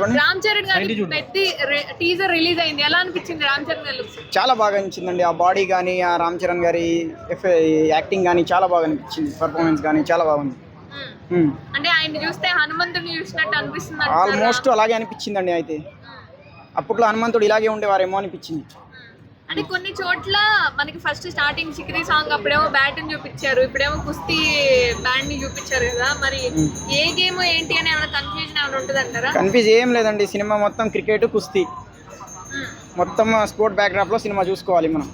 రామ్ చరణ్ గారి పెద్ద teaser release అయింది, ఎలా అనిపించింది రామ్ చరణ్ గారి లుక్స్? చాలా బాగా అనిపించిందండి. ఆ బాడీ కానీ ఆ రామ్ చరణ్ గారి యాక్టింగ్ కానీ చాలా బాగా అనిపించింది. పర్ఫార్మెన్స్ కానీ చాలా బాగుంది. అంటే ఆయన చూస్తే హనుమంతుడిని చూసినట్టు అనిపిస్తుంది. ఆల్మోస్ట్ అలాగే అనిపించిందండి. అయితే అప్పట్లో హనుమంతుడు ఇలాగే ఉండేవారేమో అనిపించింది. అంటే కొన్ని చోట్ల మనకి ఫస్ట్ స్టార్టింగ్ చిక్రీ సాంగ్ అప్పుడేమో బ్యాట్ ని చూపించారు, ఇప్పుడేమో కుస్తీ బ్యాండ్ ని చూపించారు కదా, మరి ఏ గేమ్ ఏంటి అని ఏమైనా కన్ఫ్యూజన్ ఏమైనా ఉంటుంది అంటారా? కన్ఫ్యూజ్ ఏం లేదండి. సినిమా మొత్తం క్రికెట్ కుస్తీ మొత్తం స్పోర్ట్ బ్యాక్ డ్రాప్ లో సినిమా చూసుకోవాలి మనం.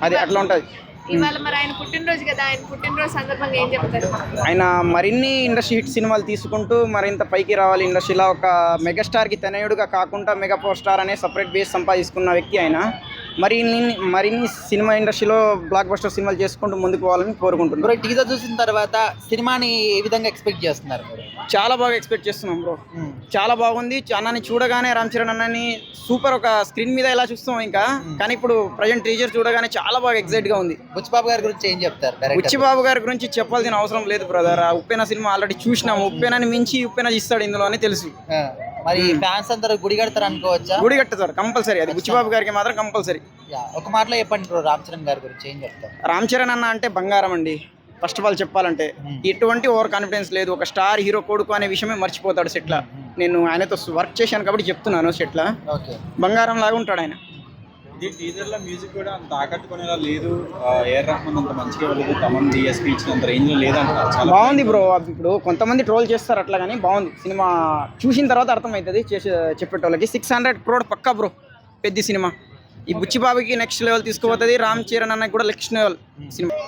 అది అట్లా ఉంటది. ఇవాళ మరి ఆయన పుట్టినరోజు కదా, ఆయన పుట్టినరోజు సందర్భంగా ఏం చెప్తారు? ఆయన మరిన్ని ఇండస్ట్రీ హిట్ సినిమాలు తీసుకుంటూ మరింత పైకి రావాలి. ఇండస్ట్రీలో ఒక మెగాస్టార్కి తనయుడుగా కాకుండా మెగా పవర్ స్టార్ అనే సపరేట్ బేస్ సంపాదించుకున్న వ్యక్తి ఆయన. మరిన్ని సినిమా ఇండస్ట్రీలో బ్లాక్ బస్టర్ సినిమాలు చేసుకుంటూ ముందుకు పోవాలని కోరుకుంటున్నారు. బ్రో, టీజర్ చూసిన తర్వాత సినిమాని ఏ విధంగా ఎక్స్పెక్ట్ చేస్తున్నారు మీరు? చాలా బాగా ఎక్స్పెక్ట్ చేస్తున్నాం బ్రో. చాలా బాగుంది. అన్నని చూడగానే రామ్ చరణ్ అన్నని సూపర్, ఒక స్క్రీన్ మీద ఎలా చూస్తాం ఇంకా, కానీ ఇప్పుడు ప్రజెంట్ టీజర్ చూడగానే చాలా బాగా ఎక్సైట్ గా ఉంది. బుచ్చిబాబు గారి గురించి ఏం చెప్తారు? బుచ్చిబాబు గారి గురించి చెప్పాల్సిన అవసరం లేదు బ్రదర్. ఆ ఉప్పెన సినిమా ఆల్రెడీ చూసినాము. ఉప్పెనని మించి ఉప్పెన ఇస్తాడు ఇందులో అని తెలుసు. మరి ఫ్యాన్స్ అందరూ గుడి కడతారు అనుకోవచ్చా? గుడి కట్టుతారు కంపల్సరీ. అది బుచ్చిబాబు గారికి మాత్రం కంపల్సరీ. ఒక మాటలో చెప్పండి బ్రో, రామ్ చరణ్ గారి గురించి ఏం చెప్తారు? రామ్ చరణ్ అన్న అంటే బంగారం అండి. ఫస్ట్ ఆఫ్ ఆల్ చెప్పాలంటే ఎటువంటి ఓవర్ కాన్ఫిడెన్స్ లేదు. ఒక స్టార్ హీరో కొడుకు అనే విషయమే మర్చిపోతాడు సెట్ల. నేను ఆయనతో వర్క్ చేశాను కాబట్టి చెప్తున్నాను. సెట్ల బంగారం లాగా ఉంటాడు ఆయన. టీజర్ లో మ్యూజిక్ కూడా అంత ఆకట్టుకునేలా లేదు. ఏఆర్ రెహమాన్ అంత మంచిగా లేదు, తమన్ డిఎస్పీ ఇచ్చినంత రేంజ్ లో లేదంట. బాగుంది బ్రో. ఇప్పుడు కొంతమంది ట్రోల్ చేస్తారు అట్లా, కానీ బాగుంది సినిమా. చూసిన తర్వాత అర్థమవుతుంది చెప్పేటోళ్ళకి. 600 crore పక్కా బ్రో. పెద్ద సినిమా. ఈ బుచ్చిబాబుకి నెక్స్ట్ లెవెల్ తీసుకుపోతుంది. రామ్ చరణ్ అన్నకి కూడా నెక్స్ట్ లెవెల్ సినిమా.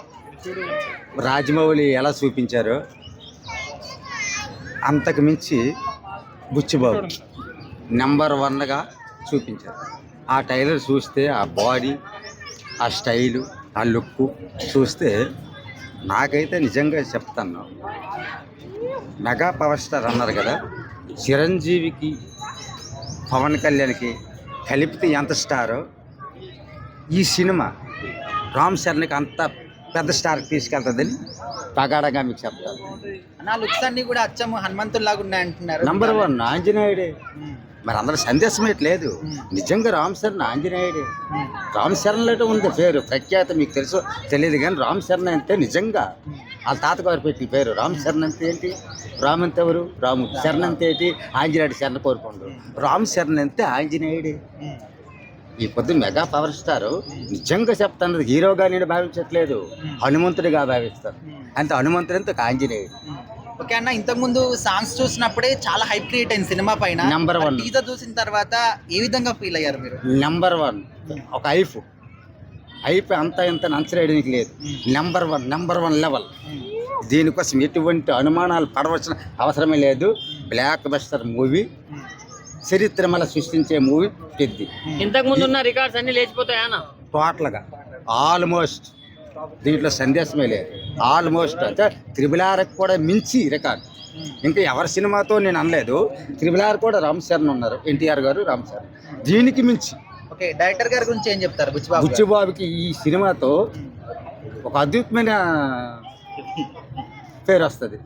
రాజమౌళి ఎలా చూపించారో అంతకు మించి బుచ్చిబాబు నెంబర్ 1గా చూపించారు. ఆ టైలర్ చూస్తే, ఆ బాడీ, ఆ స్టైలు, ఆ లుక్ చూస్తే నాకైతే నిజంగా చెప్తాను, మెగా పవర్ స్టార్ అన్నారు కదా, చిరంజీవికి పవన్ కళ్యాణ్కి కలిపితే ఎంత స్టారో ఈ సినిమా రామ్ చరణ్కి అంత పెద్ద స్టార్కి తీసుకెళ్తుందని పగాడగా మీకు చెప్తాను. నా లుక్స్ అన్ని కూడా అచ్చం హనుమంతుల్లాగా ఉన్నాయంటున్నారు. నంబర్ 1 ఆంజనేయుడే. మరి అందరూ సందేశం లేదు. నిజంగా రామ్ చరణ్ ఆంజనేయుడే. రామ్ చరణ్లో ఉంది పేరు ప్రఖ్యాత, మీకు తెలుసు తెలియదు కానీ రామ్ చరణ్ అంటే నిజంగా వాళ్ళ తాతగారు పెట్టి పేరు. రామ్ చరణ్ అంటే ఏంటి? రామ్ అంటే ఎవరు? రాము. చరణ్ అంటే ఏంటి? ఆంజనేయుడు చరణ్ కోరుకోండు. రామ్ చరణ్ అంటే ఆంజనేయుడే. ఈ పొద్దు మెగా పవర్ స్టార్ నిజంగా చెప్తాను, హీరోగా నేను భావించట్లేదు, హనుమంతుడిగా భావిస్తాను. అంతే, హనుమంతుడు అంటే ఒక ఆంజనేయుడు. ఓకే అన్న, ఇంతకు ముందు సాంగ్స్ చూసినప్పుడే చాలా హైప్ క్రియేట్ అయింది సినిమా పైన. నెంబర్ 1 టీజర్ చూసిన తర్వాత ఏ విధంగా ఫీల్ అయ్యారు మీరు? నెంబర్ 1 ఒక హైప్ అంతా ఇంత అంచనేయడానికి లేదు. Number 1 level. దీనికోసం ఎటువంటి అనుమానాలు పడవలసిన అవసరమే లేదు. బ్లాక్ బస్టర్ మూవీ, చరిత్ర మళ్ళీ సృష్టించే మూవీ పెద్ది. ఇంతకు ముందు ఉన్న రికార్డ్స్ అన్ని లేచిపోతాయా? టోటల్గా ఆల్మోస్ట్ దీంట్లో సందేశమే లేదు. ఆల్మోస్ట్ అంటే RRR కూడా మించి రికార్డ్. ఇంకా ఎవరి సినిమాతో నేను అనలేదు. RRR కూడా రామ్ చరణ్ ఉన్నారు, ఎన్టీఆర్ గారు, రామ్ చరణ్. దీనికి మించి. ఓకే, డైరెక్టర్ గారి గురించి ఏం చెప్తారు? బుచ్చిబాబుకి ఈ సినిమాతో ఒక అద్భుతమైన పేరు వస్తుంది.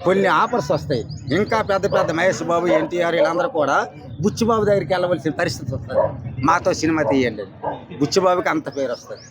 కొన్ని ఆఫర్స్ వస్తాయి. ఇంకా పెద్ద పెద్ద మహేష్ బాబు, ఎన్టీఆర్ వీళ్ళందరూ కూడా బుచ్చిబాబు దగ్గరికి వెళ్ళవలసిన పరిస్థితి వస్తుంది. మాతో సినిమా తీయండి, బుచ్చిబాబుకి అంత పేరు వస్తుంది.